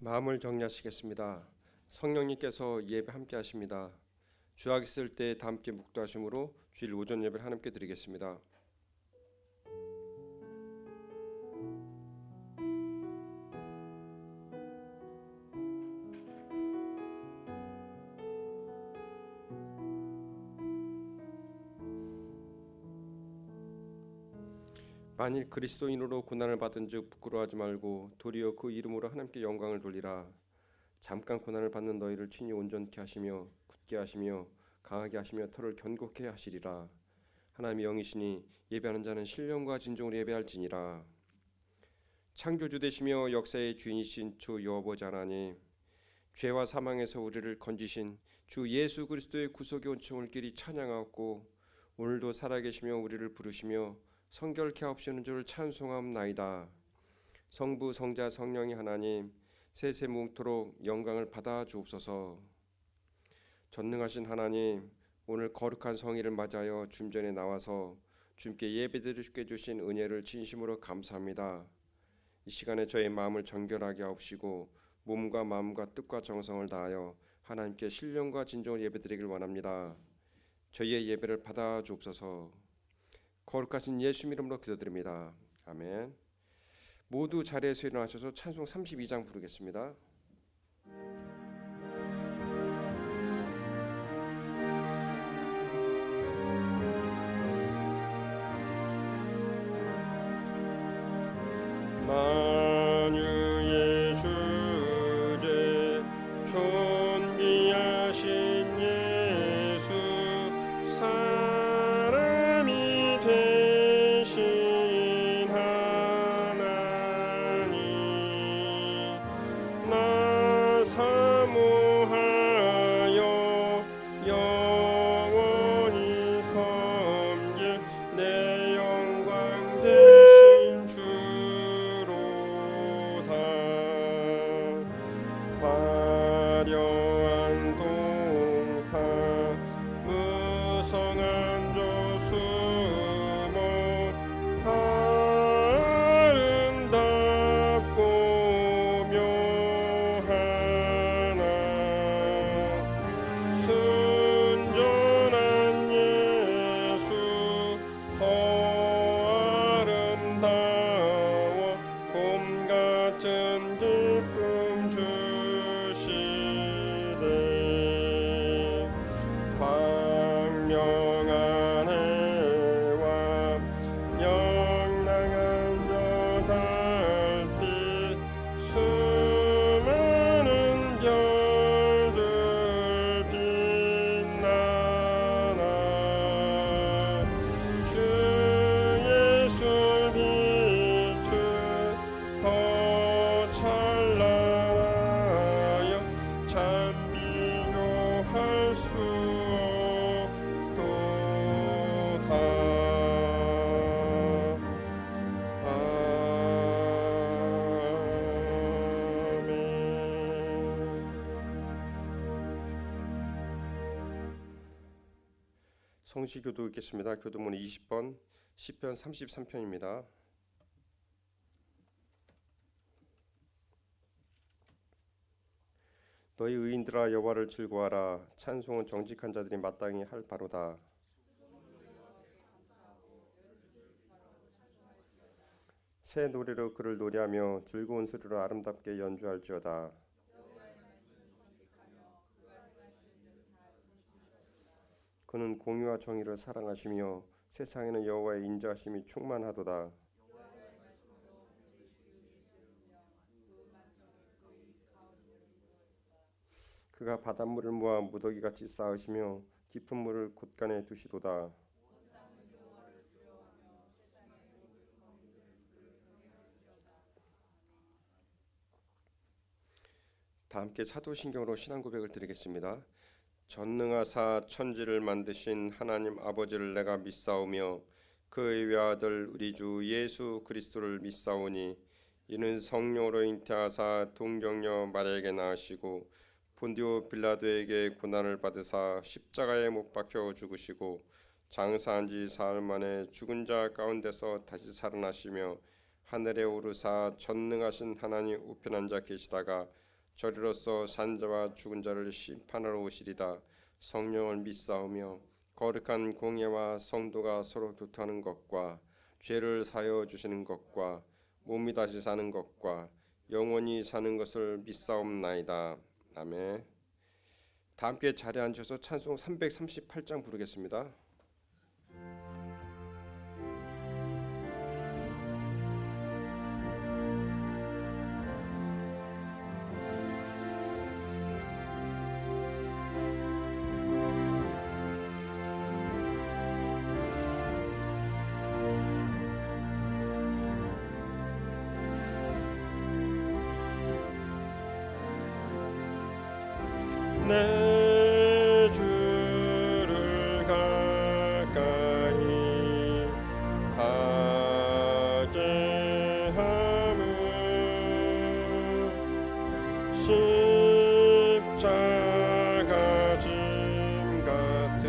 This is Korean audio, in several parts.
마음을 정리하시겠습니다. 성령님께서 예배 함께 하십니다. 주약 있을 때 다 함께 묵도하심으로 주일 오전 예배를 하나님께 드리겠습니다. 만일 그리스도인으로 고난을 받은즉 부끄러워하지 말고 도리어 그 이름으로 하나님께 영광을 돌리라. 잠깐 고난을 받는 너희를 친히 온전케 하시며 굳게 하시며 강하게 하시며 털을 견고케 하시리라. 하나님의 영이시니 예배하는 자는 신령과 진정으로 예배할지니라. 창조주 되시며 역사의 주인이신 주 여호와지 하나님, 죄와 사망에서 우리를 건지신 주 예수 그리스도의 구속의 온청을 길이 찬양하옵고 오늘도 살아계시며 우리를 부르시며 성결케 하옵시는 줄을 찬송함나이다. 성부 성자 성령이 하나님 세세 뭉토록 영광을 받아 주옵소서. 전능하신 하나님, 오늘 거룩한 성일을 맞이하여 주전에 나와서 주님께 예배드리게 주신 은혜를 진심으로 감사합니다. 이 시간에 저의 마음을 정결하게 하옵시고 몸과 마음과 뜻과 정성을 다하여 하나님께 신령과 진정으로 예배드리길 원합니다. 저희의 예배를 받아 주옵소서. 거룩하신 예수 이름으로 기도드립니다. 아멘. 모두 자리에서 일어나셔서 찬송 32장 부르겠습니다. 만유의 주제 존귀하신 예수 사람이 되신 하나님 나 사모하여 영원히 섬길 내 영광 되신 주로다. 화려한 동산 무성한 조수모 아름답고 묘하나 순전한 예수 더 아름다워 봄 같은 기쁨 주시네. 광명한 해와 영랑한 저 달빛 수많은 별들 빛나나 주 예수 빛을 더 찬란하여 참 비교할 수 없도다. 아멘. 성시교도 읽겠습니다. 교도문 20번 시편 33편입니다. 너희 의인들아 여호와를 즐거워하라. 찬송은 정직한 자들이 마땅히 할 바로다. 새 노래로 그를 노래하며 즐거운 소리로 아름답게 연주할지어다. 그는 공의와 정의를 사랑하시며 세상에는 여호와의 인자하심이 충만하도다. 그가 바닷물을 모아 무더기같이 쌓으시며 깊은 물을 곳간에 두시도다. 다 함께 사도신경으로 신앙 고백을 드리겠습니다. 전능하사 천지를 만드신 하나님 아버지를 내가 믿사오며 그의 외아들 우리 주 예수 그리스도를 믿사오니 이는 성령으로 잉태하사 동정녀 마리아에게 낳으시고 본디오 빌라도에게 고난을 받으사 십자가에 못 박혀 죽으시고 장사한 지 사흘 만에 죽은 자 가운데서 다시 살아나시며 하늘에 오르사 전능하신 하나님 우편한 자 계시다가 저리로서 산자와 죽은 자를 심판하러 오시리다. 성령을 믿사오며 거룩한 공예와 성도가 서로 교통하는 것과 죄를 사여 주시는 것과 몸이 다시 사는 것과 영원히 사는 것을 믿사옵나이다. 아멘. 다 함께 자리에 앉아서 찬송 338장 부르겠습니다. 내 주를 가까이 하게 함은 십자가 짐 같은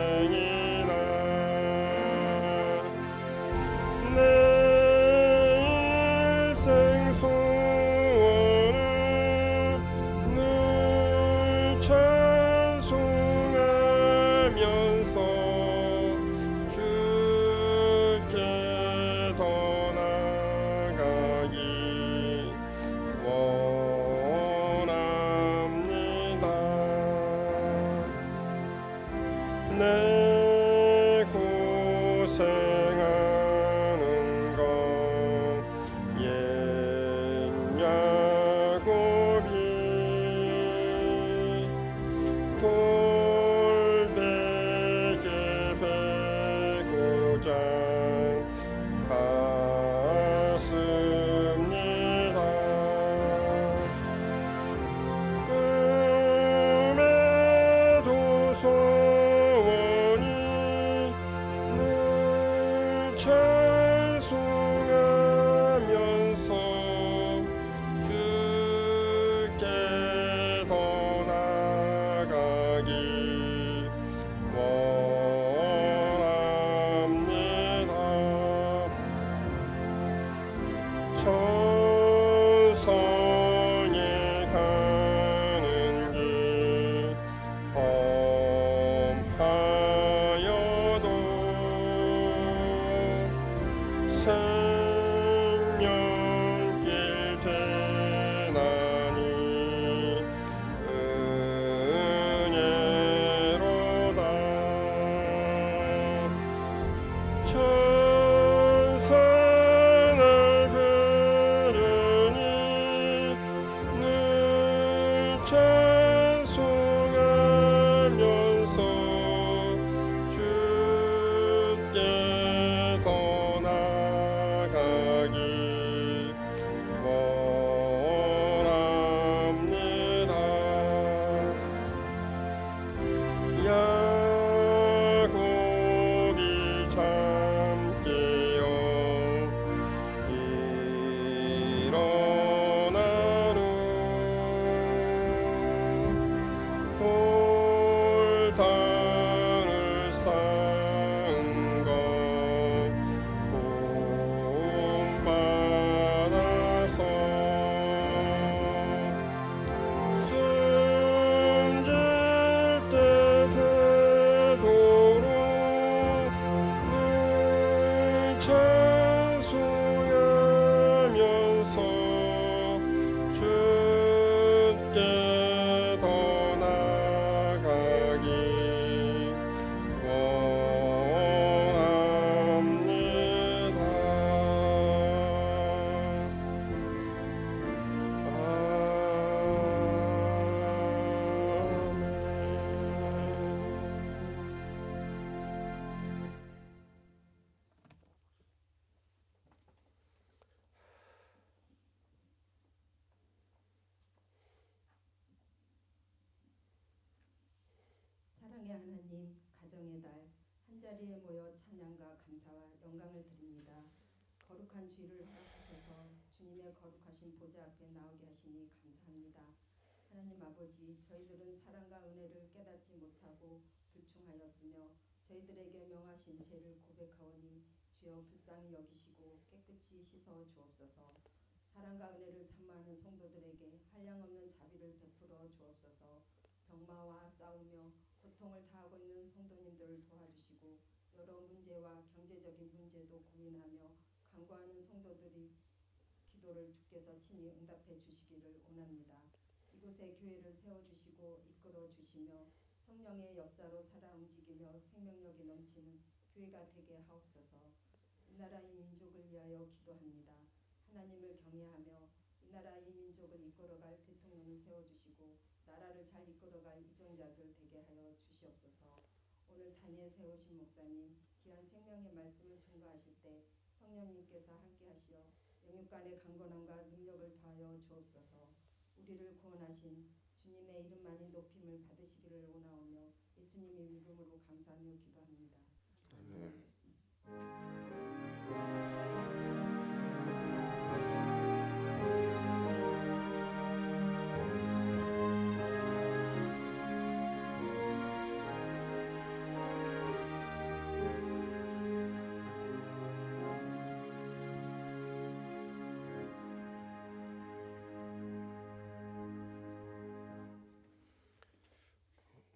고생이나 내 인생 소원을 늘 찬송하면서 주께 더 나아가기 원합니다. 내 고생하는 것 옛 야곱이 돌베개 베고자 갔습니다. 꿈에도 소원이 늘 찬송하면서 주께 더 나아가기 원합니다. 천성에 가는 길 험하여도 생명길 되나니 은혜로다. 천사를 부르니 늘 찬송하면서 주께 더 나아가기 원합니다. 야곱이 잠 깨어 일어나루 돌단을 쌓은 것 본받아서 숨질 때 되도록 늘 찬송하면서 주께 더 나아가기 사랑의 하나님, 가정의 달 한자리에 모여 찬양과 감사와 영광을 드립니다. 거룩한 주일을 허락하셔서 주님의 거룩하신 보좌 앞에 나오게 하시니 감사합니다. 하나님 아버지, 저희들은 사랑과 은혜를 깨닫지 못하고 불충하였으며 저희들에게 명하신 죄를 고백하오니 주여 불쌍히 여기시고 깨끗이 씻어 주옵소서. 사랑과 은혜를 사모하는 성도들에게 한량없는 자비를 베풀어 주옵소서. 병마와 싸우며 고통을 당하고 있는 성도님들을 도와주시고 여러 문제와 경제적인 문제도 고민하며 간구하는 성도들이 기도를 주께서 친히 응답해 주시기를 원합니다. 이곳에 교회를 세워주시고 이끌어 주시며 성령의 역사로 살아 움직이며 생명력이 넘치는 교회가 되게 하옵소서. 이 나라 이 민족을 위하여 기도합니다. 하나님을 경외하며 이 나라 이 민족을 이끌어갈 대통령을 세워주시고 나라를 잘 이끌어갈 이정자들 되게 하여 주시옵소서. 오늘 단위에 세우신 목사님 귀한 생명의 말씀을 증거하실 때 성령님께서 함께하시어 영육간의 강건함과 능력을 더하여 주옵소서. 우리를 구원하신 주님의 이름만이 높임을 받으시기를 원하오며 예수님의 이름으로 감사하며 기도합니다. 아멘.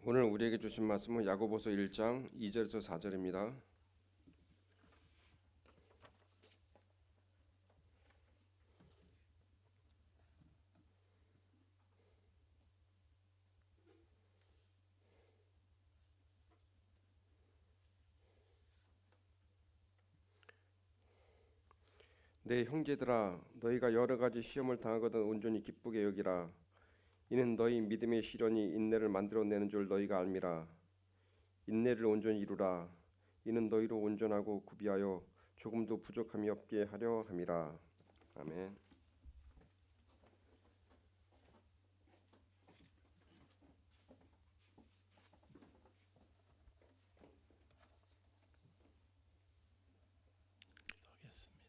오늘 우리에게 주신 말씀은 야고보서 1장 2절에서 4절입니다. 내 형제들아 너희가 여러 가지 시험을 당하거든 온전히 기쁘게 여기라. 이는 너희 믿음의 시련이 인내를 만들어내는 줄 너희가 알미라. 인내를 온전히 이루라. 이는 너희로 온전하고 구비하여 조금도 부족함이 없게 하려 함이라. 아멘. 기도하겠습니다.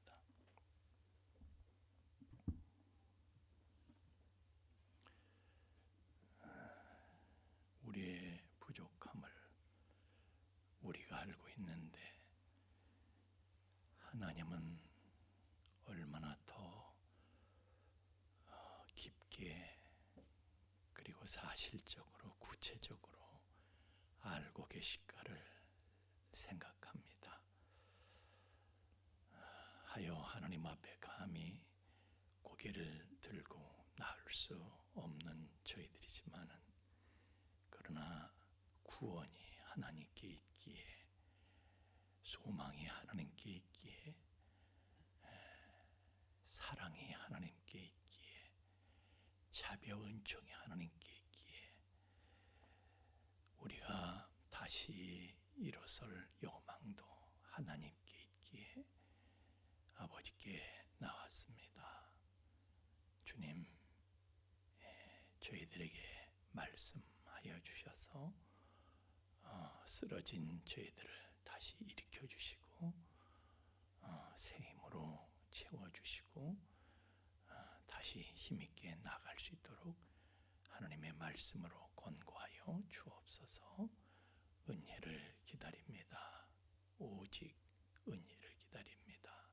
우리의 부족함을 우리가 알고 있는데 하나님은 얼마나 더 깊게 그리고 사실적으로 구체적으로 알고 계실까를 생각합니다. 하여 하나님 앞에 감히 고개를 들고 나올 수 없는 저희들이지만은 그러나 구원이 하나님께 있기에 소망이 하나님께 있기에 사랑이 하나님께 있기에 자비와 은총이 하나님께 있기에 우리가 다시 일어설 여망도 하나님께 있기에 아버지께 나왔습니다. 주님, 저희들에게 말씀하여 주셔서 쓰러진 저희들을 다시 일으켜 주시고 새 힘으로 채워 주시고 다시 힘있게 나갈 수 있도록 하나님의 말씀으로 권고하여 주옵소서. 은혜를 기다립니다. 오직 은혜를 기다립니다.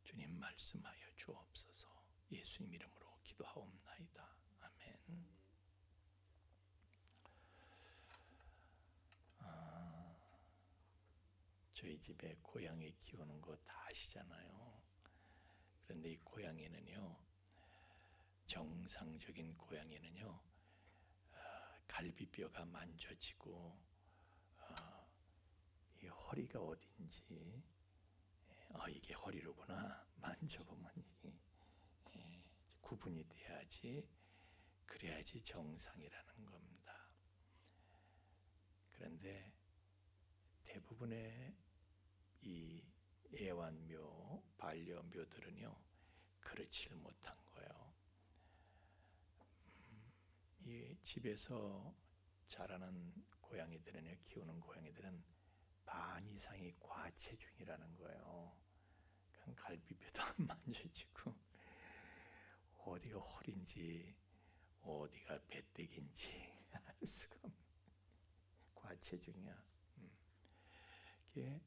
주님 말씀하여 주옵소서. 예수님 이름으로 기도하옵나이다. 아멘. 저희 집에 고양이 키우는 거 다 아시잖아요. 그런데 이 고양이는요, 정상적인 고양이는요, 갈비뼈가 만져지고 이 허리가 어딘지 이게 허리로구나 만져보면 이게 구분이 돼야지, 그래야지 정상이라는 겁니다. 그런데 대부분의 이 애완묘, 반려묘들은요 그렇지 못한 거예요. 이 집에서 자라는 고양이들은요, 키우는 고양이들은 반 이상이 과체중이라는 거예요. 그냥 갈비뼈도 안 만져지고 어디가 허리인지 어디가 배때기인지 알 수가 없는 과체중이야. 이게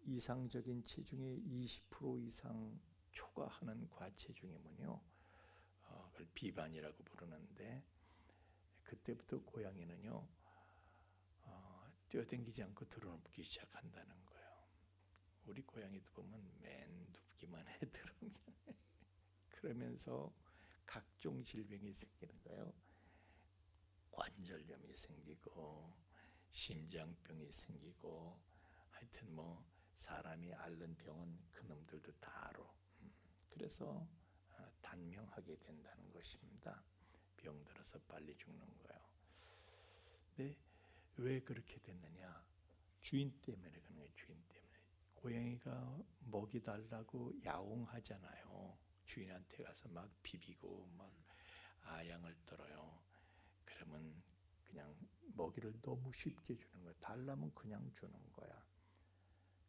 이상적인 체중의 20% 이상 초과하는 과체중이면요, 그걸 비반이라고 부르는데, 그때부터 고양이는요 뛰어다니지 않고 드러눕기 시작한다는 거예요. 우리 고양이도 보면 맨 눕기만 해 드러면 그러면서 각종 질병이 생기는 거예요. 관절염이 생기고 심장병이 생기고, 하여튼 뭐 사람이 앓는 병은 그놈들도 다 알아. 그래서 단명하게 된다는 것입니다. 병들어서 빨리 죽는 거예요. 근데 왜 그렇게 됐느냐? 주인 때문에 그런 거예요. 주인 때문에. 고양이가 먹이 달라고 야옹하잖아요. 주인한테 가서 막 비비고 막 아양을 떨어요. 그러면 그냥 먹이를 너무 쉽게 주는 거야. 달라면 그냥 주는 거야.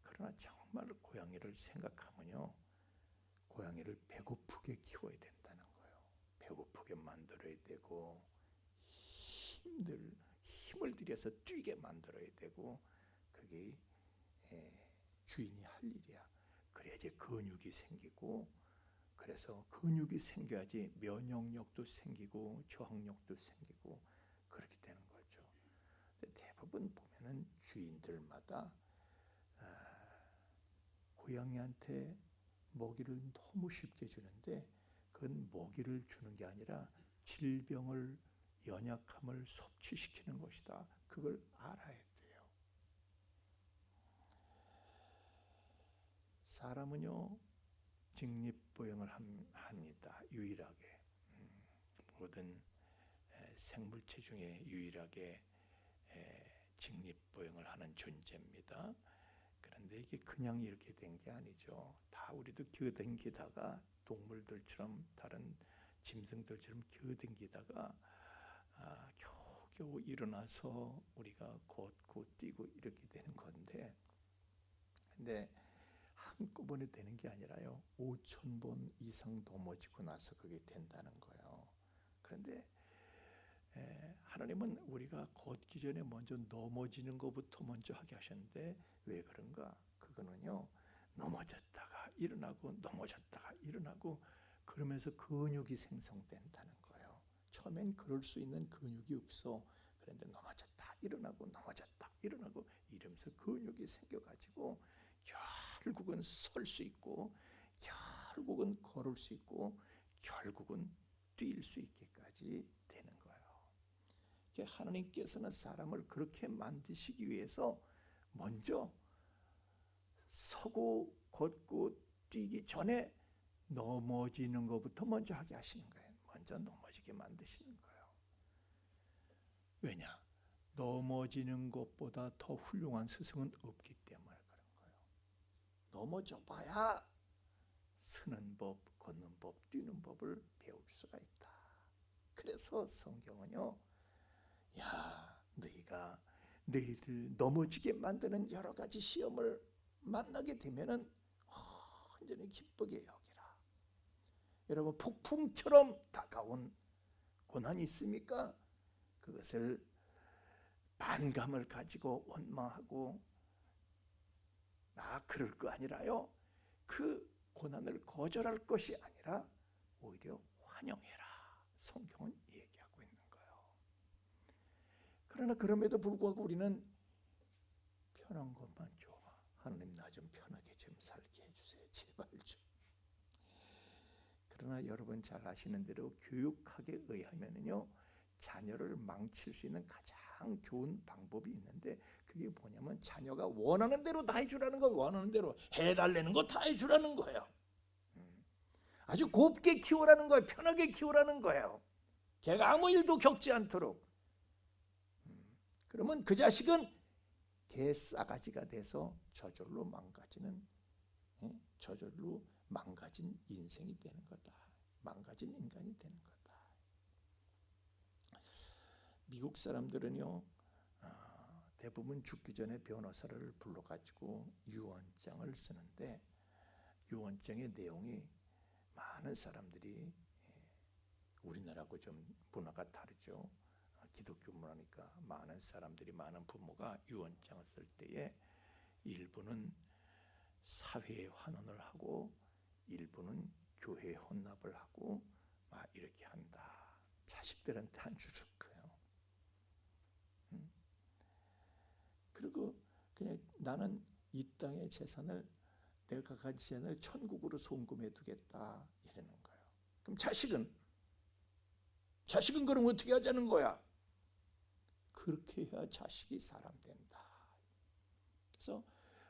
그러나 정말 고양이를 생각하면요, 고양이를 배고프게 키워야 된다는 거예요. 배고프게 만들어야 되고, 힘을 들여서 뛰게 만들어야 되고, 그게 주인이 할 일이야. 그래야지 근육이 생기고, 그래서 근육이 생겨야지 면역력도 생기고 저항력도 생기고 그렇게 되는 거죠. 대부분 보면은 주인들마다 고양이한테 먹이를 너무 쉽게 주는데, 그건 먹이를 주는 게 아니라 질병을, 연약함을 섭취시키는 것이다. 그걸 알아야 돼요. 사람은요 직립보행을 합니다. 유일하게 모든 생물체 중에 유일하게 직립보행을 하는 존재입니다. 그런데 이게 그냥 이렇게 된 게 아니죠. 다 우리도 기어댕기다가 동물들처럼, 다른 짐승들처럼 기어댕기다가 겨우겨우 일어나서 우리가 걷고 뛰고 이렇게 되는 건데, 근데 한꺼번에 되는 게 아니라요 5,000번 이상 넘어지고 나서 그게 된다는 거예요. 그런데 하나님은 우리가 걷기 전에 먼저 넘어지는 것부터 먼저 하게 하셨는데, 왜 그런가? 그거는요 넘어졌다가 일어나고 넘어졌다가 일어나고 그러면서 근육이 생성된다는 거예요. 처음엔 그럴 수 있는 근육이 없어. 그런데 넘어졌다 일어나고 넘어졌다 일어나고 이러면서 근육이 생겨가지고 결국은 설 수 있고, 결국은 걸을 수 있고, 결국은 뛸 수 있게까지 되는 거예요. 하나님께서는 사람을 그렇게 만드시기 위해서 먼저 서고 걷고 뛰기 전에 넘어지는 것부터 먼저 하게 하시는 거예요. 먼저 넘어지게 만드시는 거예요. 왜냐? 넘어지는 것보다 더 훌륭한 스승은 없기 때문에 그런 거예요. 넘어져 봐야 서는 법, 걷는 법, 뛰는 법을 배울 수가 있다. 그래서 성경은요, 야, 너희가 너희를 넘어지게 만드는 여러 가지 시험을 만나게 되면은 완전히 기쁘게 여기라. 여러분, 폭풍처럼 다가온 고난이 있습니까? 그것을 반감을 가지고 원망하고 그럴 거 아니라요, 그 고난을 거절할 것이 아니라 오히려 환영해라. 성경은 얘기하고 있는 거예요. 그러나 그럼에도 불구하고 우리는 편한 것만 좋아. 하나님 나 좀 편하게 좀 살게 해주세요. 제발 좀. 그러나 여러분 잘 아시는 대로 교육학에 의하면요, 자녀를 망칠 수 있는 가장 좋은 방법이 있는데, 그게 뭐냐면 자녀가 원하는 대로 다 해주라는 거예요. 원하는 대로 해달라는 거 다 해주라는 거예요. 아주 곱게 키우라는 거예요. 편하게 키우라는 거예요. 걔가 아무 일도 겪지 않도록. 그러면 그 자식은 개싸가지가 돼서 저절로 망가지는, 저절로 망가진 인생이 되는 거다. 망가진 인간이 되는 거다. 미국 사람들은요, 대부분 죽기 전에 변호사를 불러가지고 유언장을 쓰는데, 유언장의 내용이 많은 사람들이, 우리나라하고 좀 문화가 다르죠. 기독교 문화니까 많은 사람들이, 많은 부모가 유언장을 쓸 때에 일부는 사회에 환원을 하고, 일부는 교회에 헌납을 하고 막 이렇게 한다. 자식들한테 안 주는 거예요. 그리고 그냥 나는 이 땅의 재산을 내가 가진 재산을 천국으로 송금해 두겠다 이러는 거예요. 그럼 자식은 그럼 어떻게 하자는 거야? 그렇게 해야 자식이 사람 된다. 그래서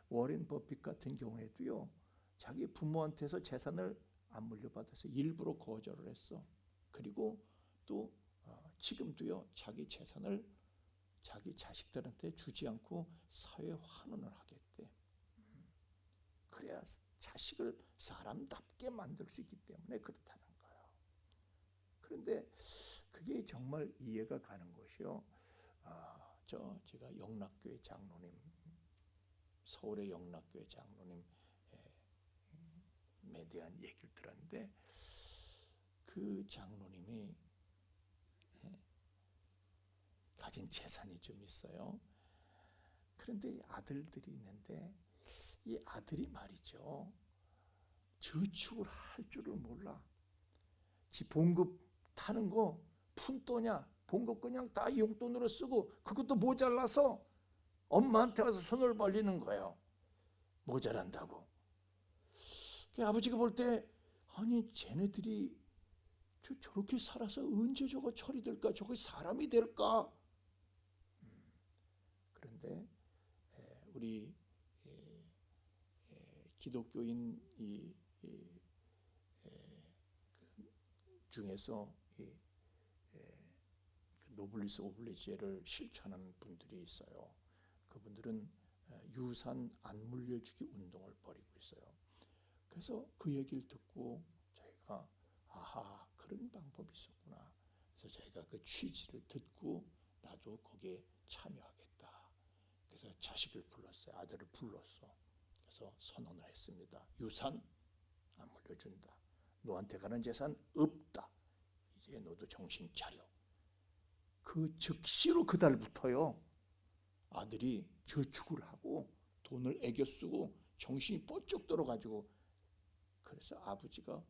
워렌 버핏 같은 경우에도요, 자기 부모한테서 재산을 안 물려받아서 일부러 거절을 했어. 그리고 또 지금도요, 자기 재산을 자기 자식들한테 주지 않고 사회 환원을 하겠대. 그래야 자식을 사람답게 만들 수 있기 때문에 그렇다는 거예요. 그런데 그게 정말 이해가 가는 것이요. 제가 영락교회 장로님, 서울의 영락교회 장로님에 대한 얘기를 들었는데, 그 장로님이 가진 재산이 좀 있어요. 그런데 아들들이 있는데 이 아들이 말이죠, 저축을 할 줄을 몰라. 지 봉급 타는 거 푼돈이야. 봉급 그냥 다 용돈으로 쓰고 그것도 모자라서 엄마한테 와서 손을 벌리는 거예요. 모자란다고. 아버지가 볼 때 아니 쟤네들이 저렇게 살아서 언제 저거 처리될까? 저거 사람이 될까? 그런데 우리 기독교인 중에서 노블리스 오블리주를 실천하는 분들이 있어요. 그분들은 유산 안 물려주기 운동을 벌이고 있어요. 그래서 그 얘기를 듣고 저희가 아하, 그런 방법이 있었구나. 그래서 저희가 그 취지를 듣고 나도 거기에 참여하겠다. 그래서 자식을 불렀어요. 아들을 불렀어. 그래서 선언을 했습니다. 유산 안 물려준다. 너한테 가는 재산 없다. 이제 너도 정신 차려. 그 즉시로 그달부터요, 아들이 저축을 하고 돈을 애겨 쓰고 정신이 번쩍 들어가지고, 그래서 아버지가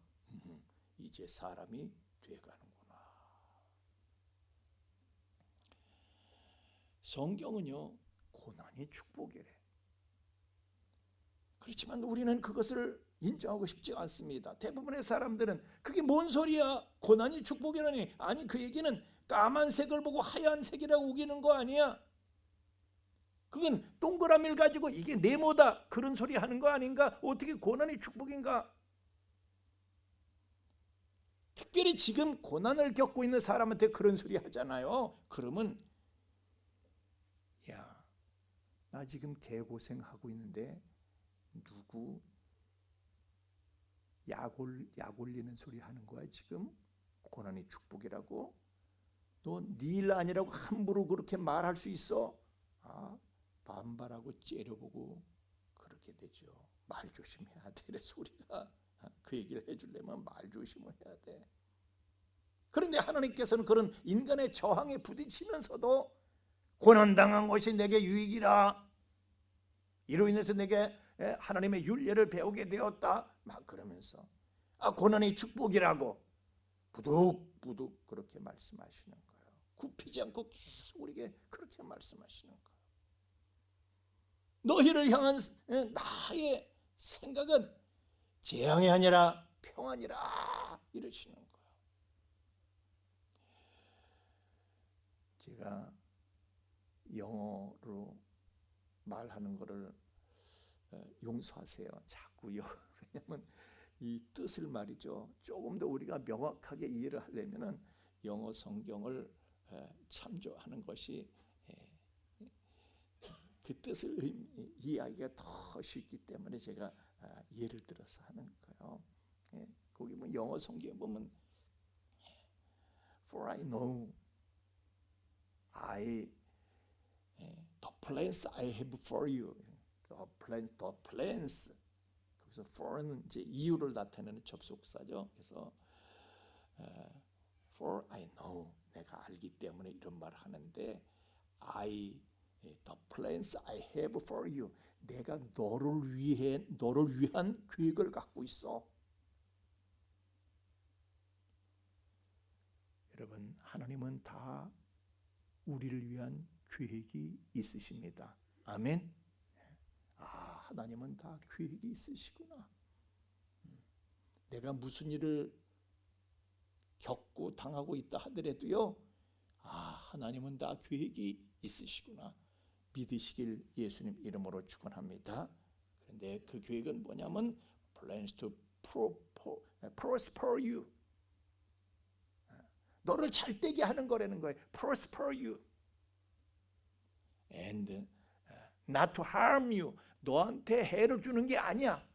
이제 사람이 돼가는구나. 성경은요, 고난이 축복이래. 그렇지만 우리는 그것을 인정하고 싶지 않습니다. 대부분의 사람들은 그게 뭔 소리야? 고난이 축복이라니. 아니, 그 얘기는 까만색을 보고 하얀색이라고 우기는 거 아니야? 그건 동그라미를 가지고 이게 네모다 그런 소리 하는 거 아닌가? 어떻게 고난이 축복인가? 특별히 지금 고난을 겪고 있는 사람한테 그런 소리 하잖아요. 그러면 야, 나 지금 개고생하고 있는데 누구 약 올리는 소리 하는 거야 지금? 고난이 축복이라고? 너 네 일 아니라고 함부로 그렇게 말할 수 있어? 반발하고 째려보고 그렇게 되죠. 말 조심해야 돼. 소리가 그 얘기를 해주려면 말 조심을 해야 돼. 그런데 하나님께서는 그런 인간의 저항에 부딪히면서도 고난당한 것이 내게 유익이라, 이로 인해서 내게 하나님의 윤례를 배우게 되었다, 막 그러면서 고난이 축복이라고 부득부득 그렇게 말씀하시는 거예요. 굽히지 않고 계속 우리에게 그렇게 말씀하시는 거예요. 너희를 향한 나의 생각은 재앙이 아니라 평안이라 이러시는 거예요. 제가 영어로 말하는 거를 용서하세요. 자꾸요. 왜냐하면 이 뜻을 말이죠, 조금 더 우리가 명확하게 이해를 하려면은 영어 성경을 참조하는 것이 그 뜻을 이해하기가 더 쉽기 때문에 제가 예를 들어서 하는 거예요. 거기 뭐 영어 성경에 보면 For I know the plans I have for you. The plans. 거기서 for는 이제 이유를 나타내는 접속사죠. 그래서 For I know, 내가 알기 때문에 이런 말을 하는데, the plans I have for you, 내가 너를 위한 계획을 갖고 있어. 여러분, 하나님은 다 우리를 위한 계획이 있으십니다. 아멘. 하나님은 다 계획이 있으시구나. 내가 무슨 일을 겪고 당하고 있다 하더라도요, 하나님은 다 계획이 있으시구나 믿으시길 예수님 이름으로 축원합니다. 그런데 그 계획은 뭐냐면 plans to prosper you. 너를 잘되게 하는 거라는 거예요. prosper you and not to harm you. 너한테 해를 주는 게 아니야.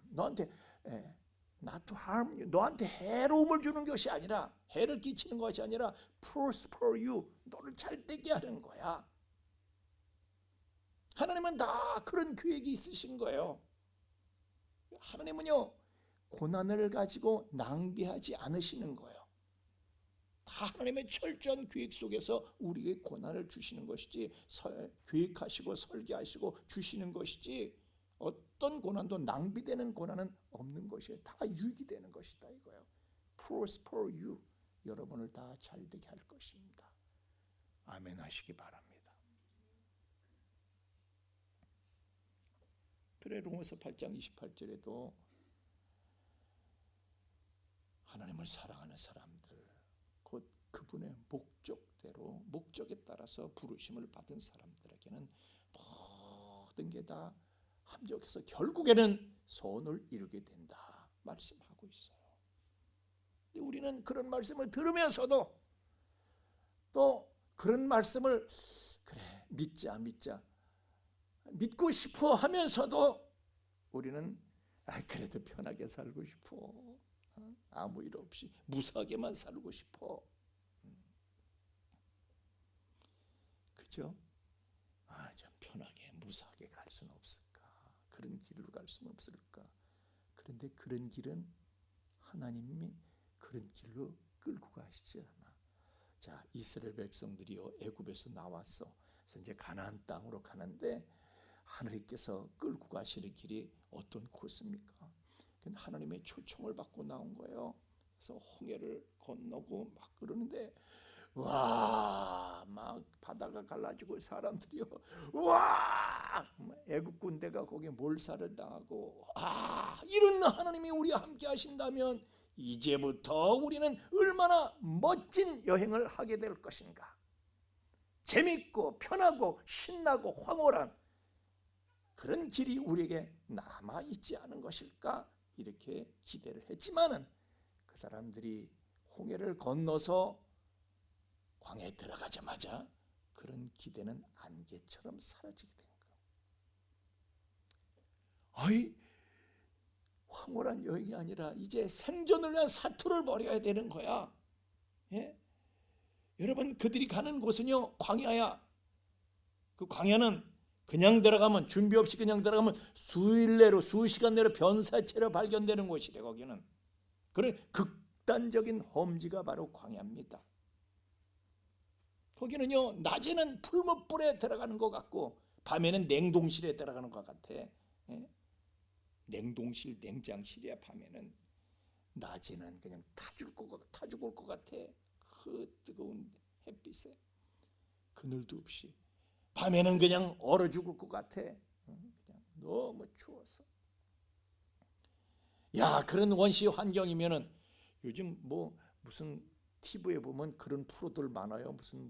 너한테 not to harm you. 너한테 해로움을 주는 것이 아니라, 해를 끼치는 것이 아니라 prosper you. 너를 잘되게 하는 거야. 하나님은 다 그런 계획이 있으신 거예요. 하나님은요, 고난을 가지고 낭비하지 않으시는 거예요. 다 하나님의 철저한 계획 속에서 우리에게 고난을 주시는 것이지, 계획하시고 설계하시고 주시는 것이지, 어떤 고난도 낭비되는 고난은 없는 것이에요. 다 유익이 되는 것이다 이거예요. prosper you. 여러분을 다 잘되게 할 것입니다. 아멘 하시기 바랍니다. 그래, 로마서 8장 28절에도 하나님을 사랑하는 사람들, 곧 그분의 목적대로, 목적에 따라서 부르심을 받은 사람들에게는 모든 게 다 합력해서 결국에는 소원을 이루게 된다 말씀하고 있어요. 근데 우리는 그런 말씀을 들으면서도 또 그런 말씀을 그래 믿자 믿고 싶어 하면서도 우리는 그래도 편하게 살고 싶어, 아무 일 없이 무사하게만 살고 싶어. 그죠? 좀 편하게 무사하게 갈 수는 없을까? 그런 길로 갈 수는 없을까? 그런데 그런 길은 하나님이 그런 길로 끌고 가시지 않아. 자, 이스라엘 백성들이요, 애굽에서 나왔어. 그래서 이제 가나안 땅으로 가는데 하나님께서 끌고 가시는 길이 어떤 코스입니까? 하나님의 초청을 받고 나온 거예요. 그래서 홍해를 건너고 막 그러는데, 와, 막 바다가 갈라지고 사람들이요, 와, 애굽 군대가 거기에 몰살을 당하고, 이런 하나님이 우리와 함께 하신다면 이제부터 우리는 얼마나 멋진 여행을 하게 될 것인가. 재밌고 편하고 신나고 황홀한 그런 길이 우리에게 남아 있지 않은 것일까, 이렇게 기대를 했지만은 그 사람들이 홍해를 건너서 광야에 들어가자마자 그런 기대는 안개처럼 사라지게 된 거예요. 황홀한 여행이 아니라 이제 생존을 위한 사투를 벌여야 되는 거야. 예? 여러분, 그들이 가는 곳은요, 광야야. 그 광야는 그냥 들어가면, 준비 없이 그냥 들어가면 수일 내로, 수시간 내로 변사체로 발견되는 곳이래. 거기는 그런 극단적인 험지가 바로 광야입니다. 거기는요, 낮에는 풀무불에 들어가는 것 같고 밤에는 냉동실에 들어가는 것 같아. 예? 냉동실, 냉장실이야. 밤에는, 낮에는 그냥 타 죽을 것 같아. 그 뜨거운 햇빛에 그늘도 없이. 밤에는 그냥 얼어 죽을 것 같아. 그냥 너무 추워서. 야, 그런 원시 환경이면은, 요즘 뭐 무슨 TV에 보면 그런 프로들 많아요. 무슨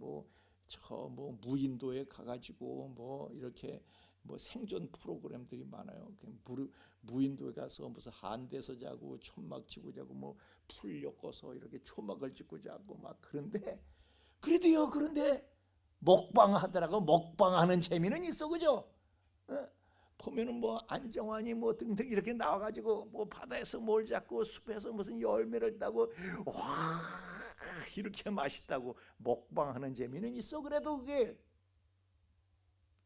무인도에 가가지고 뭐 이렇게 뭐 생존 프로그램들이 많아요. 무인도에 가서 무슨 한대서 자고 천막 치고 자고 뭐 풀 엮어서 이렇게 초막을 짓고 자고 막. 그런데 먹방 하더라고. 먹방하는 재미는 있어, 그죠? 보면은 뭐 안정환이 뭐 등등 이렇게 나와가지고 뭐 바다에서 뭘 잡고 숲에서 무슨 열매를 따고 와 이렇게 맛있다고 먹방하는 재미는 있어. 그래도 그게,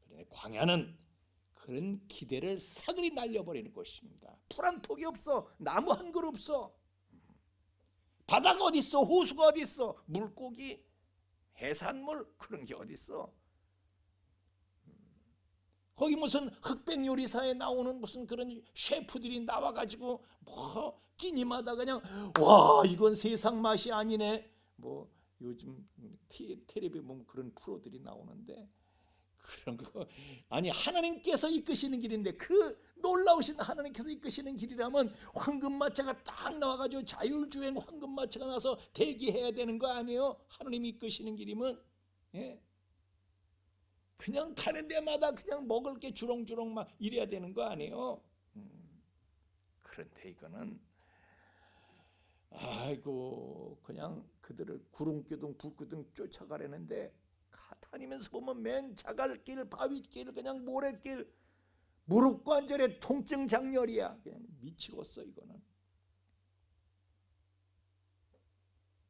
그런데 광야는 그런 기대를 사그리 날려버리는 것입니다. 풀 한 폭이 없어. 나무 한 그루 없어. 바다가 어디 있어? 호수가 어디 있어? 물고기, 해산물 그런 게 어디 있어? 거기 무슨 흑백 요리사에 나오는 무슨 그런 셰프들이 나와가지고 뭐 끼니마다 그냥 와 이건 세상 맛이 아니네. 뭐 요즘 텔레비 보면 그런 프로들이 나오는데 그런 거 아니 하나님께서 이끄시는 길인데 그 놀라우신 하나님께서 이끄시는 길이라면 황금마차가 딱 나와가지고 자율주행 황금마차가 나서 대기해야 되는 거 아니에요? 하나님이 이끄시는 길이면 예? 그냥 가는 데마다 그냥 먹을 게 주렁주렁 막 이래야 되는 거 아니에요? 그런데 이거는 아이고 그냥 그들을 구름기둥 불기둥 쫓아가려는데 다니면서 보면 맨 자갈길 바위길 그냥 모래길 무릎 관절에 통증 장렬이야. 그냥 미치겠어 이거는.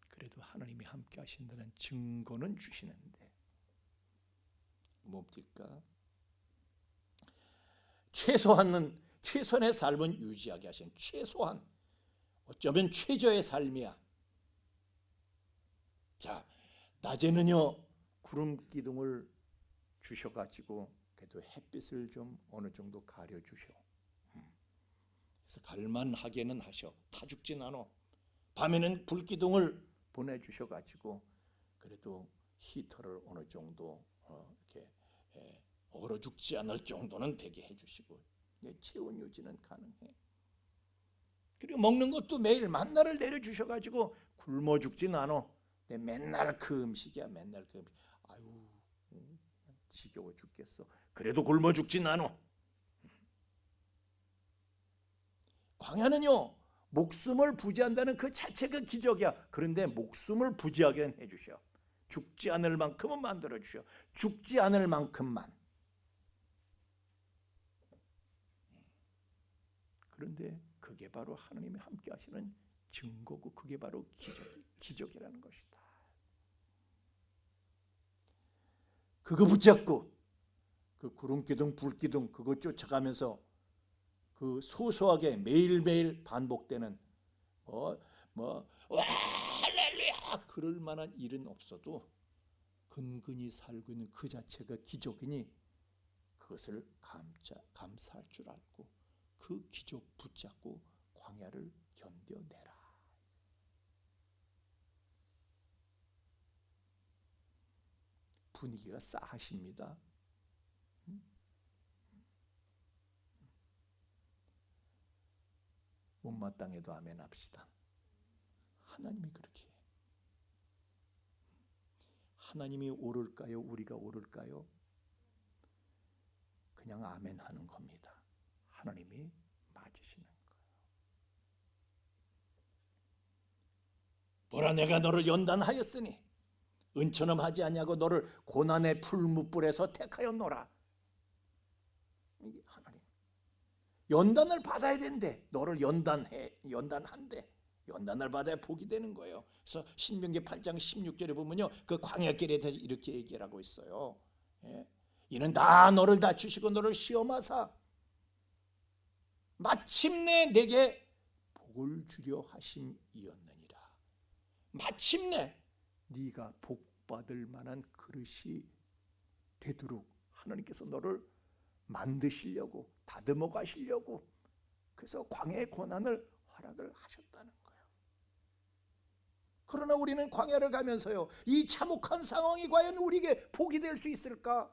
그래도 하나님이 함께 하신다는 증거는 주시는데 뭡니까? 최소한의 삶은 유지하게 하신 최소한 어쩌면 최저의 삶이야. 자, 낮에는요 구름 기둥을 주셔가지고 그래도 햇빛을 좀 어느 정도 가려 주셔. 그래서 갈만하게는 하셔. 타 죽진 않아. 밤에는 불 기둥을 보내 주셔가지고 그래도 히터를 어느 정도 이렇게 얼어 죽지 않을 정도는 되게 해주시고 체온 유지는 가능해. 그리고 먹는 것도 매일 만나를 내려 주셔가지고 굶어 죽진 않아. 근데 맨날 그 음식이야. 맨날 그 음식. 아유 지겨워 죽겠어. 그래도 굶어 죽진 않아. 광야는요 목숨을 부지한다는 그 자체가 기적이야. 그런데 목숨을 부지하게 해주셔. 죽지 않을 만큼은 만들어 주셔. 죽지 않을 만큼만. 그런데 그게 바로 하나님이 함께 하시는 증거고 그게 바로 기적이라는 것이다. 그거 붙잡고 그 구름기둥 불기둥 그거 쫓아가면서 그 소소하게 매일매일 반복되는 와 할렐루야 그럴 만한 일은 없어도 근근히 살고 있는 그 자체가 기적이니 그것을 감사할 줄 알고 그 기적 붙잡고 광야를 견뎌내라. 분위기가 싸하십니다. 못마땅해도 아멘 합시다. 하나님이 그렇게 해. 하나님이 오를까요? 우리가 오를까요? 그냥 아멘 하는 겁니다. 하나님이 맞으시는 거예요. 보라 내가 너를 연단하였으니 은처럼 하지 아니하고 너를 고난의 풀무불에서 택하였노라. 이게 하나님 연단을 받아야 된대. 너를 연단한대. 연단을 받아야 복이 되는 거예요. 그래서 신명기 8장 16절에 보면요 그 광야길에 대해서 이렇게 얘기를 하고 있어요. 예? 이는 다 너를 낮추시고 너를 시험하사 마침내 내게 복을 주려 하심이었느니라. 마침내 네가 복받을 만한 그릇이 되도록 하나님께서 너를 만드시려고 다듬어 가시려고 그래서 광야의 고난을 허락을 하셨다는 거예요. 그러나 우리는 광야를 가면서요 이 참혹한 상황이 과연 우리에게 복이 될 수 있을까?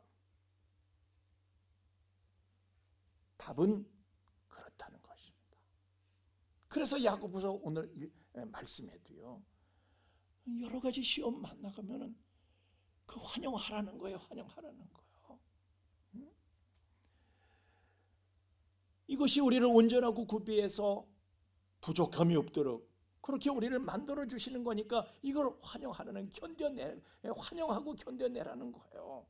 답은 그렇다는 것입니다. 그래서 야고보서 오늘 말씀에도요 여러 가지 시험 만나가면은 그 환영하라는 거예요. 환영하라는 거예요. 이것이 우리를 온전하고 구비해서 부족함이 없도록 그렇게 우리를 만들어 주시는 거니까 이걸 환영하라는 환영하고 견뎌내라는 거예요.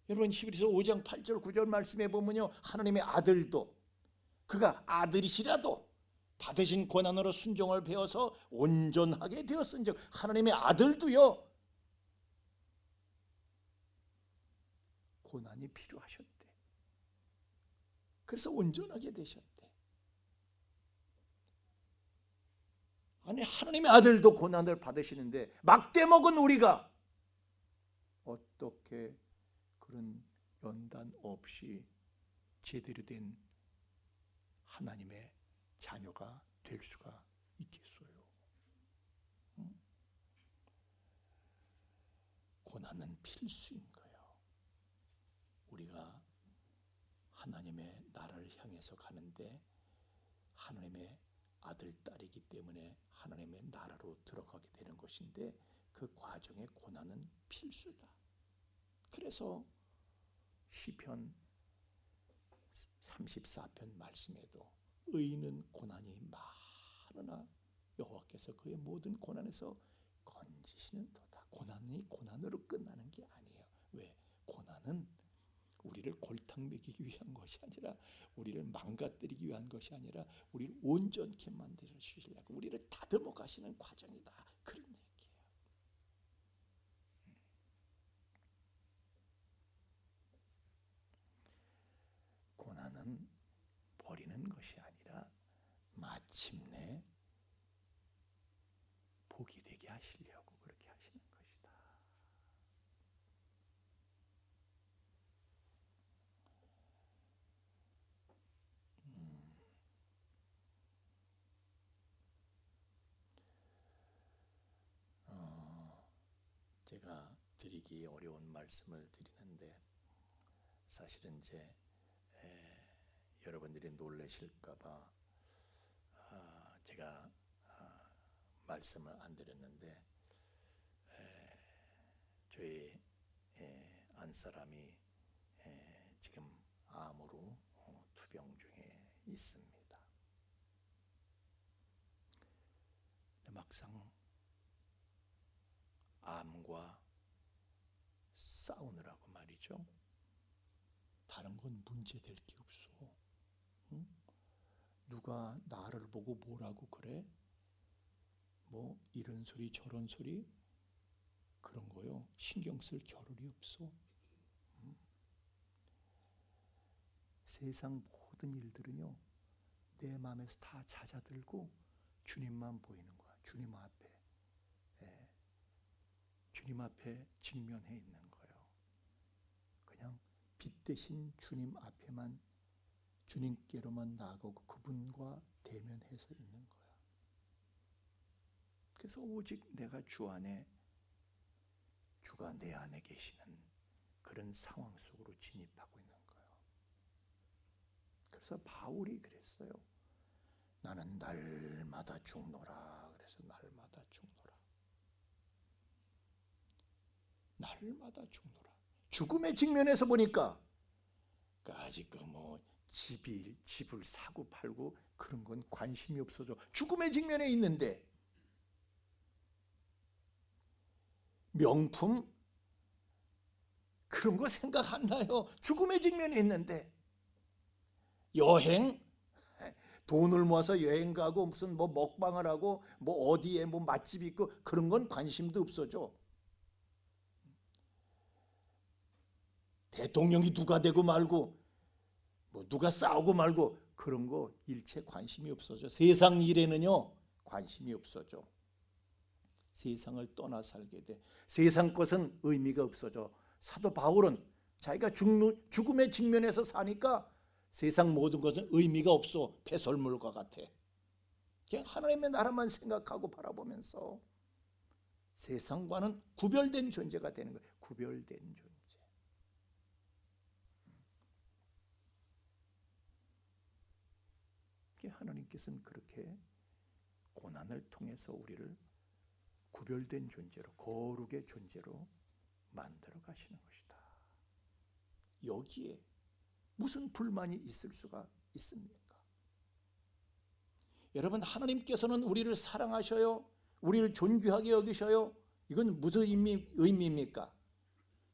여러분 히브리서 5장 8절 9절 말씀에 보면요 하나님의 아들도 그가 아들이시라도 받으신 고난으로 순종을 배워서 온전하게 되었은즉 하나님의 아들도요 고난이 필요하셨대. 그래서 온전하게 되셨대. 아니 하나님의 아들도 고난을 받으시는데 막대 먹은 우리가 어떻게 그런 연단 없이 제대로 된 하나님의 자녀가 될 수가 있겠어요. 고난은 필수인 거예요. 우리가 하나님의 나라를 향해서 가는데 하나님의 아들, 딸이기 때문에 하나님의 나라로 들어가게 되는 것인데 그 과정의 고난은 필수다. 그래서 시편 34편 말씀에도 의인은 고난이 많으나 여호와께서 그의 모든 고난에서 건지시는도다. 고난이 고난으로 끝나는 게 아니에요. 왜? 고난은 우리를 골탕 먹이기 위한 것이 아니라 우리를 망가뜨리기 위한 것이 아니라 우리를 온전케 만들어 주시려고 우리를 다듬어 가시는 과정이다. 그런 얘기예요. 고난은 버리는 것이 아니라 마침내 복이 되게 하시려고 그렇게 하시는 것이다. 제가 드리기 어려운 말씀을 드리는데 사실은 이제 여러분들이 놀라실까봐 제가 말씀을 안 드렸는데 저희 안사람이 지금 암으로 투병 중에 있습니다. 막상 암과 싸우느라고 말이죠. 다른 건 문제될 게 없어. 응? 누가 나를 보고 뭐라고 그래? 뭐 이런 소리 저런 소리 그런 거요. 신경 쓸 겨를이 없어. 응? 세상 모든 일들은요. 내 마음에서 다 잦아들고 주님만 보이는 거야. 주님 앞에. 주님 앞에 직면해 있는 거예요. 그냥 빛 대신 주님 앞에만 주님께로만 나아가고 그분과 대면해서 있는 거야. 그래서 오직 내가 주 안에 주가 내 안에 계시는 그런 상황 속으로 진입하고 있는 거예요. 그래서 바울이 그랬어요. 나는 날마다 죽노라. 그래서 날마다 죽노라. 날마다 죽노라. 죽음의 직면에서 보니까 아직 뭐 집을 사고 팔고 그런 건 관심이 없어져. 죽음의 직면에 있는데 명품 그런 거 생각 안 나요. 죽음의 직면에 있는데 여행 돈을 모아서 여행 가고 무슨 뭐 먹방을 하고 뭐 어디에 뭐 맛집 있고 그런 건 관심도 없어져. 대통령이 누가 되고 말고 뭐 누가 싸우고 말고 그런 거 일체 관심이 없어져. 세상 일에는요 관심이 없어져. 세상을 떠나 살게 돼. 세상 것은 의미가 없어져. 사도 바울은 자기가 죽음의 직면에서 사니까 세상 모든 것은 의미가 없어. 배설물과 같아. 그냥 하나님의 나라만 생각하고 바라보면서 세상과는 구별된 존재가 되는 거예요. 구별된 존재. 하나님께서는 그렇게 고난을 통해서 우리를 구별된 존재로, 거룩의 존재로 만들어 가시는 것이다. 여기에 무슨 불만이 있을 수가 있습니까? 여러분, 하나님께서는 우리를 사랑하셔요. 우리를 존귀하게 여기셔요. 이건 무슨 의미입니까?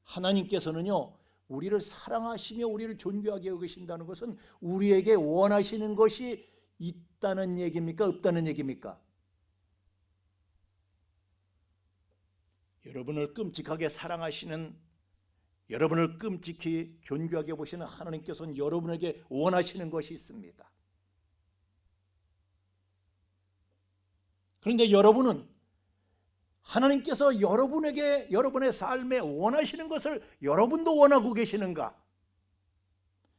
하나님께서는요, 우리를 사랑하시며 우리를 존귀하게 여기신다는 것은 우리에게 원하시는 것이 있다는 얘기입니까? 없다는 얘기입니까? 여러분을 끔찍하게 사랑하시는, 여러분을 끔찍히 존귀하게 보시는 하나님께서는 여러분에게 원하시는 것이 있습니다. 그런데 여러분은 하나님께서 여러분에게 여러분의 삶에 원하시는 것을 여러분도 원하고 계시는가?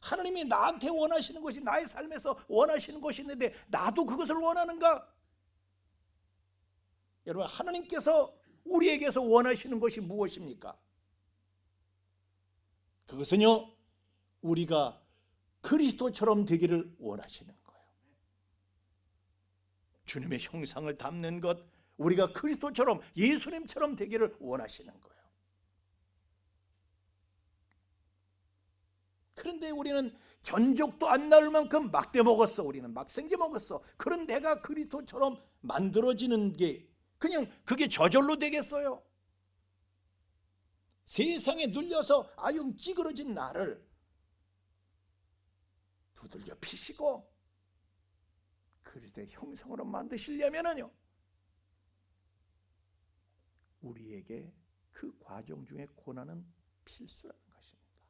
하나님이 나한테 원하시는 것이 나의 삶에서 원하시는 것이 있는데 나도 그것을 원하는가? 여러분, 하나님께서 우리에게서 원하시는 것이 무엇입니까? 그것은요, 우리가 그리스도처럼 되기를 원하시는 거예요. 주님의 형상을 담는 것, 우리가 그리스도처럼, 예수님처럼 되기를 원하시는 거예요. 그런데 우리는 견적도 안 나올 만큼 막대 먹었어. 우리는 막생제 먹었어. 그런 내가 그리스도처럼 만들어지는 게 그냥 그게 저절로 되겠어요? 세상에 눌려서 아용 찌그러진 나를 두들겨 피시고 그리스도의 형상으로 만드시려면은요, 우리에게 그 과정 중에 고난은 필수라는 것입니다.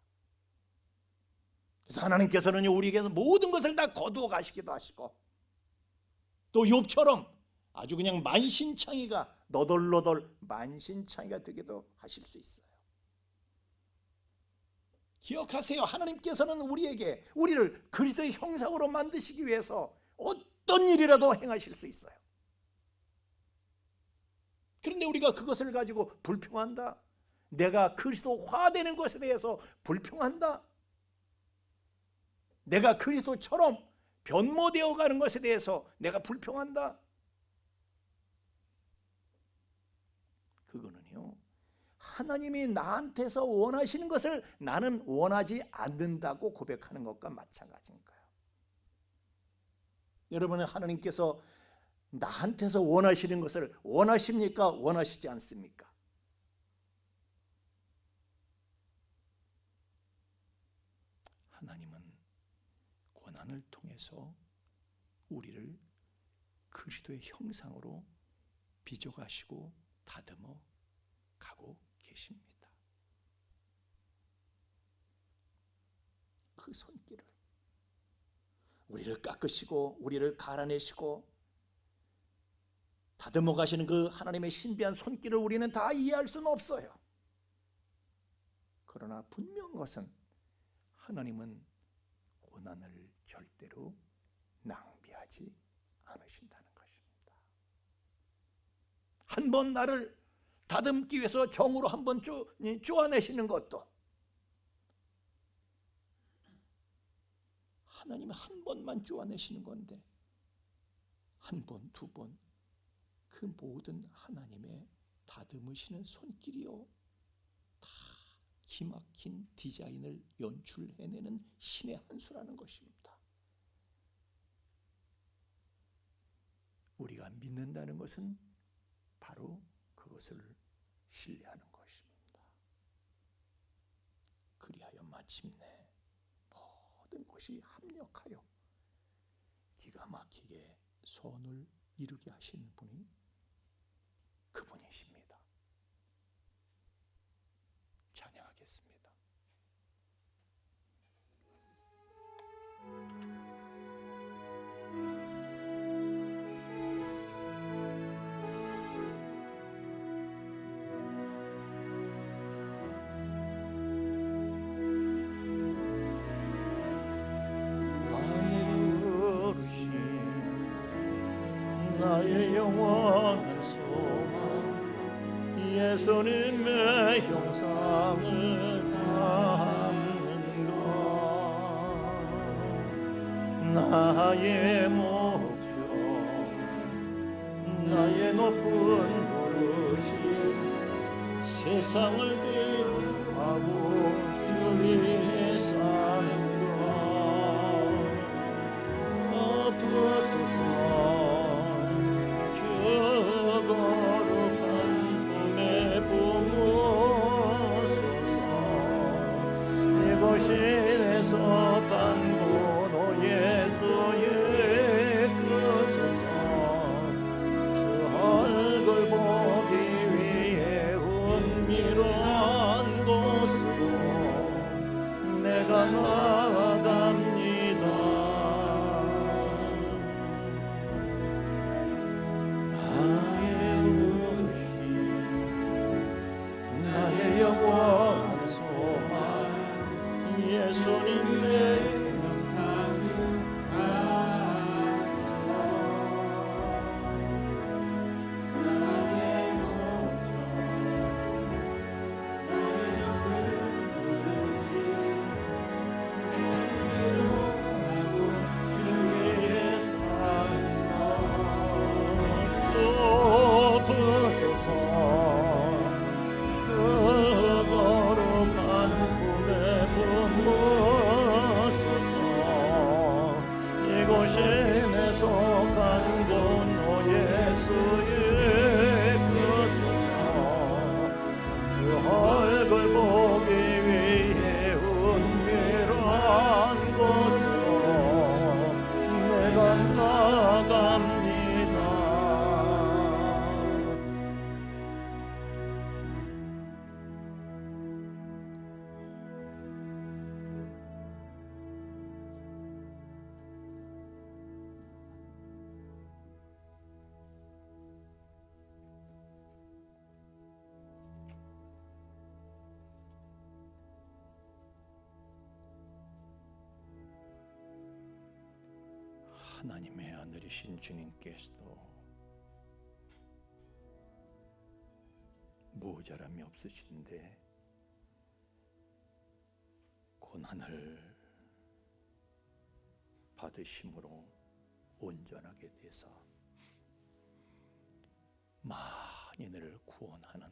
그래서 하나님께서는 우리에게서 모든 것을 다 거두어 가시기도 하시고, 또 욥처럼 아주 그냥 만신창이가 너덜너덜 만신창이가 되기도 하실 수 있어요. 기억하세요. 하나님께서는 우리를 그리스도의 형상으로 만드시기 위해서 어떤 일이라도 행하실 수 있어요. 그런데 우리가 그것을 가지고 불평한다, 내가 그리스도화되는 것에 대해서 불평한다, 내가 그리스도처럼 변모되어 가는 것에 대해서 내가 불평한다, 그거는요, 하나님이 나한테서 원하시는 것을 나는 원하지 않는다고 고백하는 것과 마찬가지인 거예요. 여러분은 하나님께서 나한테서 원하시는 것을 원하십니까? 원하시지 않습니까? 하나님은 고난을 통해서 우리를 그리스도의 형상으로 빚어가시고 다듬어 가고 계십니다. 그 손길을, 우리를 깎으시고 우리를 갈아내시고 다듬어 가시는 그 하나님의 신비한 손길을 우리는 다 이해할 수는 없어요. 그러나 분명한 것은 하나님은 고난을 절대로 낭비하지 않으신다는 것입니다. 한 번 나를 다듬기 위해서 정으로 한 번 쪼아내시는 것도 하나님은 한 번만 쪼아내시는 건데, 한 번, 두 번, 그 모든 하나님의 다듬으시는 손길이요, 다 기막힌 디자인을 연출해내는 신의 한 수라는 것입니다. 우리가 믿는다는 것은 바로 그것을 신뢰하는 것입니다. 그리하여 마침내 모든 것이 합력하여 기가 막히게 선을 이루게 하시는 분이 그분이십니다. 찬양하겠습니다. 나의 영원한 소망, 예수님의 형상을 담는 것, 나의 목적, 나의 높은 부르심, 세상을 뒤로하고 주 위에 사는 것, 어두워서서 거룩한 꿈에 보무소서. 이곳에서 간고로 예수의 크소서. 주 얼굴 보기 위해 은밀한 곳으로 내가 하나님의 아들이신 주님께서도 모자람이 없으신데 고난을 받으심으로 온전하게 돼서 만인을 구원하는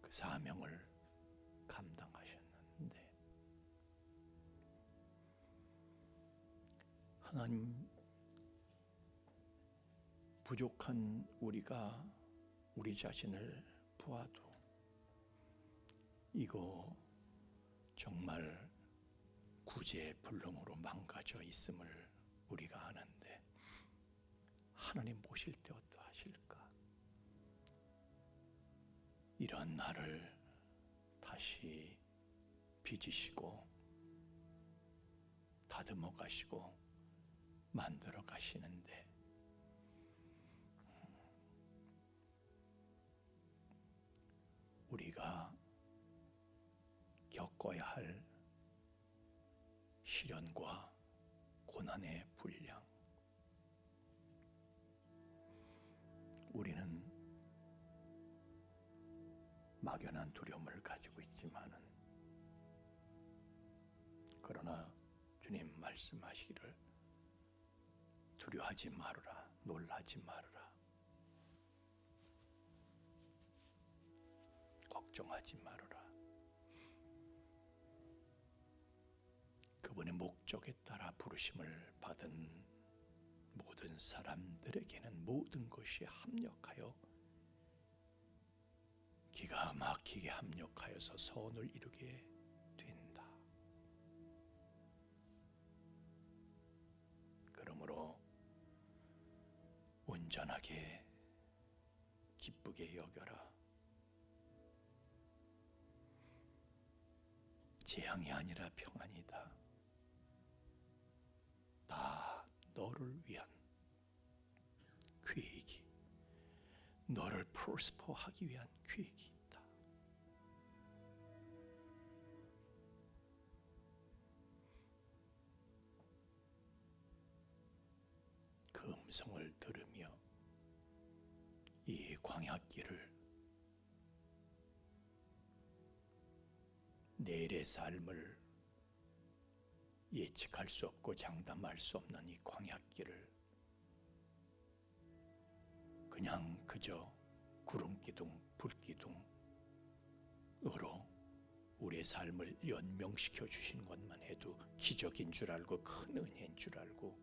그 사명을 감당하셨는데 하나님, 부족한 우리가 우리 자신을 보아도 이거 정말 구제불능으로 망가져 있음을 우리가 아는데 하나님 보실 때 어떠하실까? 이런 나를 다시 빚으시고 다듬어 가시고 만들어 가시는데 우리가 겪어야 할 시련과 고난의 분량, 우리는 막연한 두려움을 가지고 있지만은 그러나 주님 말씀하시기를 두려워하지 말으라, 놀라지 말으라, 걱정하지 말으라. 그분의 목적에 따라 부르심을 받은 모든 사람들에게는 모든 것이 합력하여 기가 막히게 합력하여서 선을 이루게 된다. 그러므로 온전하게 기쁘게 여겨라. 재앙이 아니라 평안이다. 다 너를 위한 계획이, 너를 프로스퍼하기 위한 계획이 있다. 그 음성을 들으며 이 광야길을, 내일의 삶을 예측할 수 없고 장담할 수 없는 이 광야길을 그냥 그저 구름기둥, 불기둥으로 우리의 삶을 연명시켜 주신 것만 해도 기적인 줄 알고 큰 은혜인 줄 알고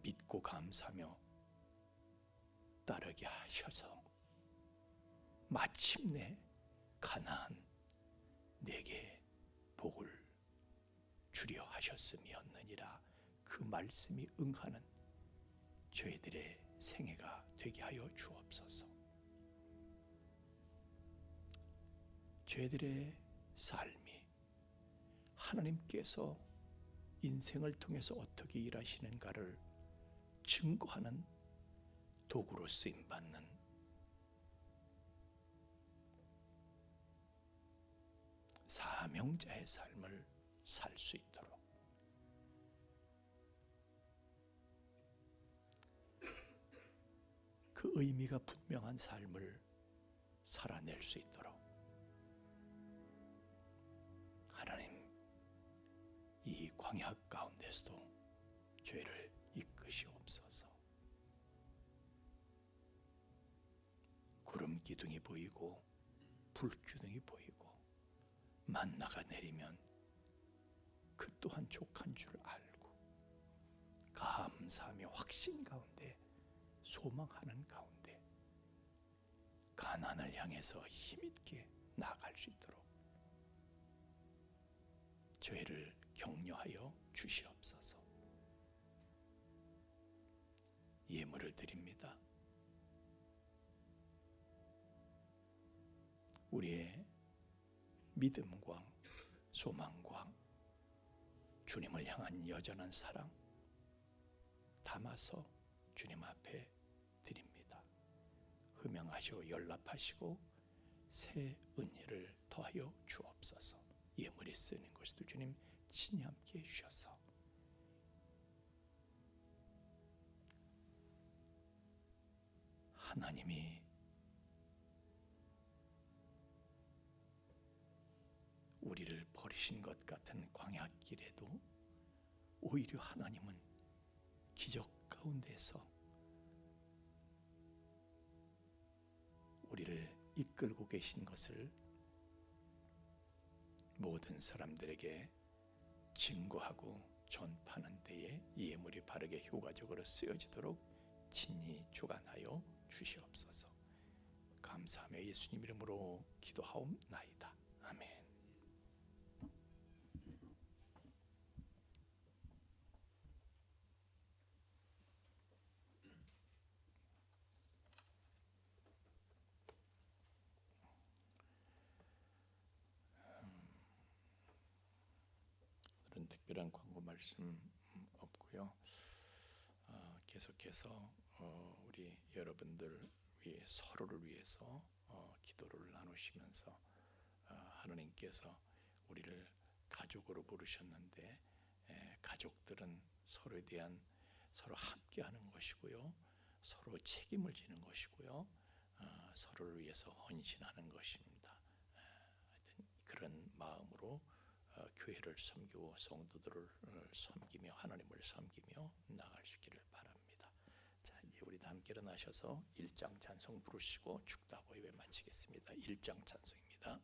믿고 감사하며 따르게 하셔서 마침내 가나안 내게 복을 주려 하셨음이었느니라. 그 말씀이 응하는 저희들의 생애가 되게 하여 주옵소서. 저희들의 삶이 하나님께서 인생을 통해서 어떻게 일하시는가를 증거하는 도구로 쓰임받는 사명자의 삶을 살 수 있도록 그 의미가 분명한 삶을 살아낼 수 있도록 하나님, 이 광야 가운데서도 저희를 이끄시옵소서. 구름 기둥이 보이고 불 기둥이 보이고 만나가 내리면 그 또한 족한 줄 알고 감사하며 확신 가운데 소망하는 가운데 가나안을 향해서 힘있게 나아갈 수 있도록 저희를 격려하여 주시옵소서. 예물을 드립니다. 우리의 믿음과 소망과 주님을 향한 여전한 사랑 담아서 주님 앞에 드립니다. 흠양하시고 연락하시고 새 은혜를 더하여 주옵소서. 예물이 쓰는 것도 주님 친히 함께 해주셔서 하나님이 우리를 버리신 것 같은 광야길에도 오히려 하나님은 기적 가운데서 우리를 이끌고 계신 것을 모든 사람들에게 증거하고 전파하는 데에 이 예물이 바르게 효과적으로 쓰여지도록 친히 주관하여 주시옵소서. 감사하며 예수님 이름으로 기도하옵나이다. 아멘. 오늘은 특별한 광고 말씀 없고요. 계속해서 우리 여러분들 위해 서로를 위해서 기도를 나누시면서 하나님께서 우리를 가족으로 부르셨는데 가족들은 서로에 대한 서로 함께하는 것이고요, 서로 책임을 지는 것이고요, 서로를 위해서 헌신하는 것입니다. 하여튼 그런 마음으로 교회를 섬기고 성도들을 섬기며 하나님을 섬기며 나갈 수 있기를 바랍니다. 자, 이제 우리 다 함께 일어나셔서 1장 찬송 부르시고 축도하고 예배 마치겠습니다. 1장 찬송입니다.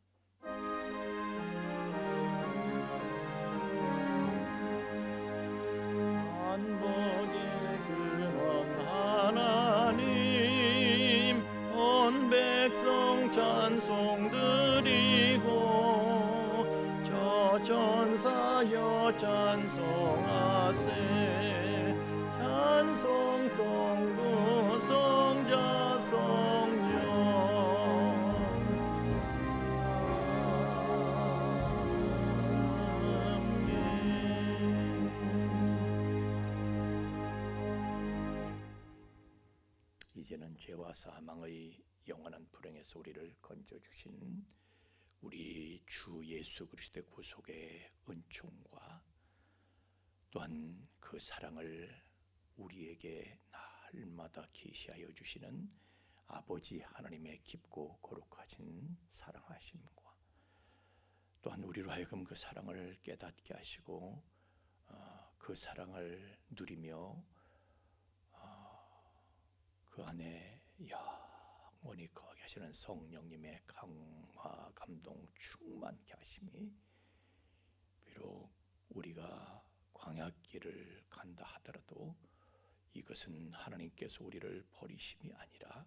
만복의 근원 하나님 온 백성 찬송 드리고 저 전사여 찬송하세 찬송 성부 성자 성령 이제는 죄와 사망의 영원한 불행에서 우리를 건져주신 우리 주 예수 그리스도의 구속의 은총과 또한 그 사랑을 우리에게 날마다 계시하여 주시는 아버지 하나님의 깊고 거룩하신 사랑하심과 또한 우리로 하여금 그 사랑을 깨닫게 하시고 그 사랑을 누리며 그 안에 영원히 거하게 하시는 성령님의 강화 감동 충만케 하심이 비록 우리가 광야길을 간다 하더라도 이것은 하나님께서 우리를 버리심이 아니라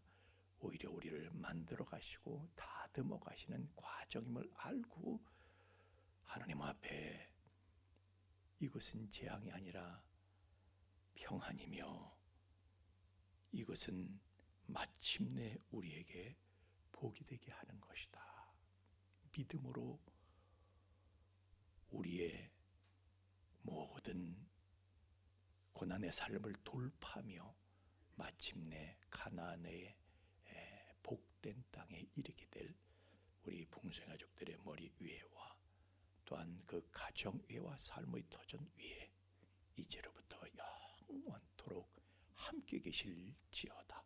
오히려 우리를 만들어 가시고 다듬어 가시는 과정임을 알고 하나님 앞에 이것은 재앙이 아니라 평안이며 이것은 마침내 우리에게 복이 되게 하는 것이다. 믿음으로 우리의 모든 고난의 삶을 돌파하며 마침내 가나안의 복된 땅에 이르게 될 우리 풍성 가족들의 머리 위에와 또한 그 가정 위와 삶의 터전 위에 이제로부터 영원토록 함께 계실지어다.